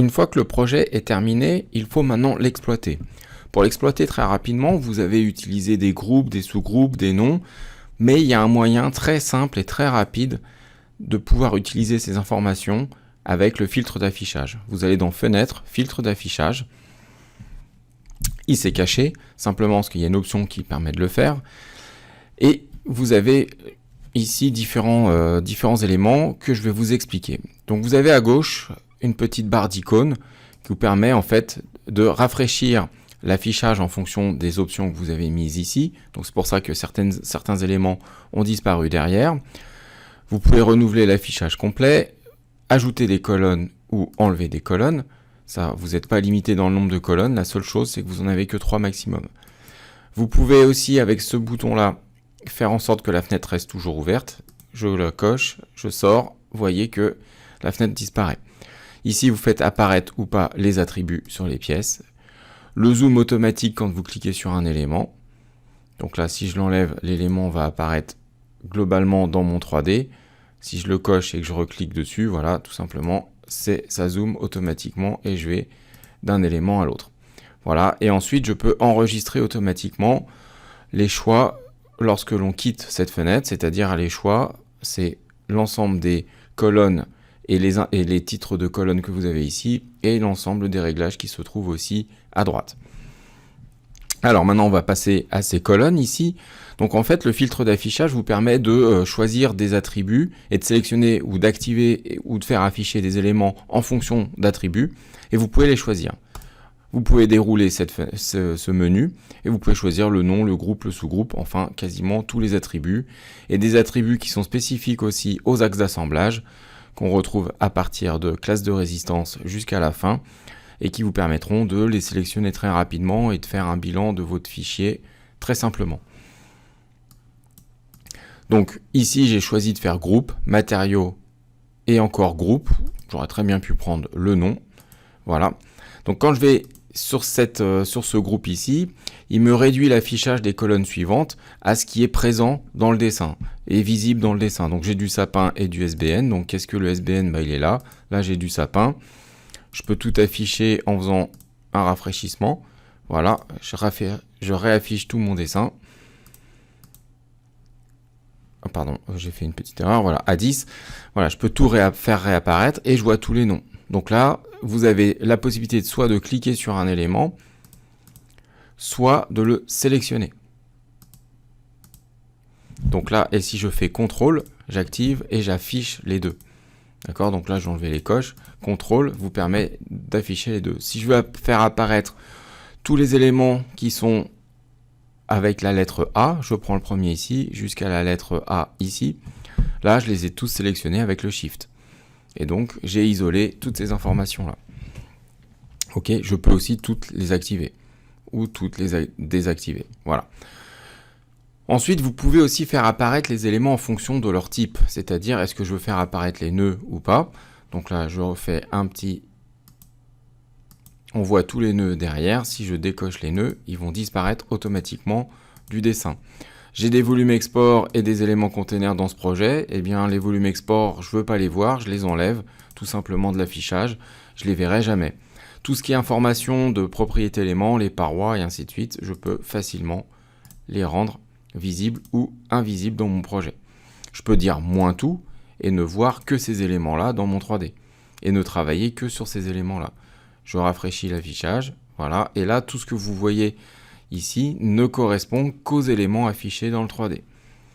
une fois que le projet est terminé, il faut maintenant l'exploiter. Pour l'exploiter très rapidement, vous avez utilisé des groupes, des sous-groupes, des noms, mais il y a un moyen très simple et très rapide de pouvoir utiliser ces informations avec le filtre d'affichage. Vous allez dans Fenêtre, Filtre d'affichage. Il s'est caché, simplement parce qu'il y a une option qui permet de le faire. Et vous avez ici différents éléments que je vais vous expliquer. Donc vous avez à gauche une petite barre d'icônes qui vous permet en fait de rafraîchir l'affichage en fonction des options que vous avez mises ici. Donc c'est pour ça que certains éléments ont disparu derrière. Vous pouvez renouveler l'affichage complet, ajouter des colonnes ou enlever des colonnes. Ça, vous n'êtes pas limité dans le nombre de colonnes. La seule chose, c'est que vous n'en avez que 3 maximum. Vous pouvez aussi, avec ce bouton-là, faire en sorte que la fenêtre reste toujours ouverte. Je la coche, je sors. Vous voyez que la fenêtre disparaît. Ici, vous faites apparaître ou pas les attributs sur les pièces. Le zoom automatique quand vous cliquez sur un élément. Donc là, si je l'enlève, l'élément va apparaître globalement dans mon 3D. Si je le coche et que je reclique dessus, voilà, tout simplement, ça zoome automatiquement et je vais d'un élément à l'autre. Voilà, et ensuite, je peux enregistrer automatiquement les choix lorsque l'on quitte cette fenêtre, c'est-à-dire les choix, c'est l'ensemble des colonnes et les titres de colonnes que vous avez ici, et l'ensemble des réglages qui se trouvent aussi à droite. Alors maintenant, on va passer à ces colonnes ici. Donc en fait, le filtre d'affichage vous permet de choisir des attributs et de sélectionner ou d'activer ou de faire afficher des éléments en fonction d'attributs, et vous pouvez les choisir. Vous pouvez dérouler ce menu et vous pouvez choisir le nom, le groupe, le sous-groupe, enfin quasiment tous les attributs, et des attributs qui sont spécifiques aussi aux axes d'assemblage, qu'on retrouve à partir de classe de résistance jusqu'à la fin, et qui vous permettront de les sélectionner très rapidement et de faire un bilan de votre fichier très simplement. Donc ici j'ai choisi de faire groupe, matériaux et encore groupe. J'aurais très bien pu prendre le nom. Voilà. Donc quand je vais sur ce groupe ici, il me réduit l'affichage des colonnes suivantes à ce qui est présent dans le dessin et visible dans le dessin. Donc j'ai du sapin et du SBN. Donc qu'est-ce que le SBN? Il est là. Là j'ai du sapin. Je peux tout afficher en faisant un rafraîchissement. Voilà, je réaffiche tout mon dessin. Oh, pardon, j'ai fait une petite erreur. Voilà, à 10. Voilà, je peux tout faire réapparaître et je vois tous les noms. Donc là, vous avez la possibilité soit de cliquer sur un élément, soit de le sélectionner. Donc là, et si je fais CTRL, j'active et j'affiche les deux. D'accord, donc là, j'ai enlevé les coches. CTRL vous permet d'afficher les deux. Si je veux faire apparaître tous les éléments qui sont avec la lettre A, je prends le premier ici, jusqu'à la lettre A ici. Là, je les ai tous sélectionnés avec le Shift. Et donc, j'ai isolé toutes ces informations-là. Ok, je peux aussi toutes les activer ou toutes les désactiver. Voilà. Ensuite, vous pouvez aussi faire apparaître les éléments en fonction de leur type. C'est-à-dire, est-ce que je veux faire apparaître les nœuds ou pas? Donc là, je refais un petit... On voit tous les nœuds derrière. Si je décoche les nœuds, ils vont disparaître automatiquement du dessin. J'ai des volumes export et des éléments containers dans ce projet. Eh bien, les volumes export, je ne veux pas les voir, je les enlève tout simplement de l'affichage. Je les verrai jamais. Tout ce qui est information de propriété éléments, les parois et ainsi de suite, je peux facilement les rendre visibles ou invisibles dans mon projet. Je peux dire moins tout et ne voir que ces éléments-là dans mon 3D et ne travailler que sur ces éléments-là. Je rafraîchis l'affichage, voilà, et là, tout ce que vous voyez ici ne correspond qu'aux éléments affichés dans le 3D.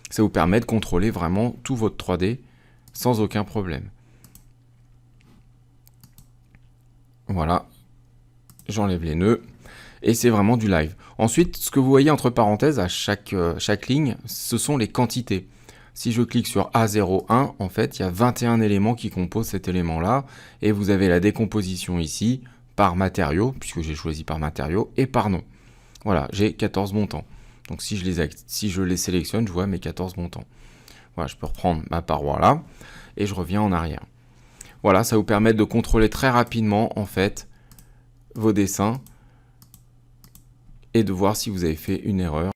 Ça vous permet de contrôler vraiment tout votre 3D sans aucun problème. Voilà, j'enlève les nœuds et c'est vraiment du live. Ensuite, ce que vous voyez entre parenthèses à chaque ligne, ce sont les quantités. Si je clique sur A01, en fait, il y a 21 éléments qui composent cet élément-là et vous avez la décomposition ici par matériaux, puisque j'ai choisi par matériaux, et par nom. Voilà, j'ai 14 montants. Donc si je les sélectionne, je vois mes 14 montants. Voilà, je peux reprendre ma paroi là, et je reviens en arrière. Voilà, ça vous permet de contrôler très rapidement, en fait, vos dessins, et de voir si vous avez fait une erreur.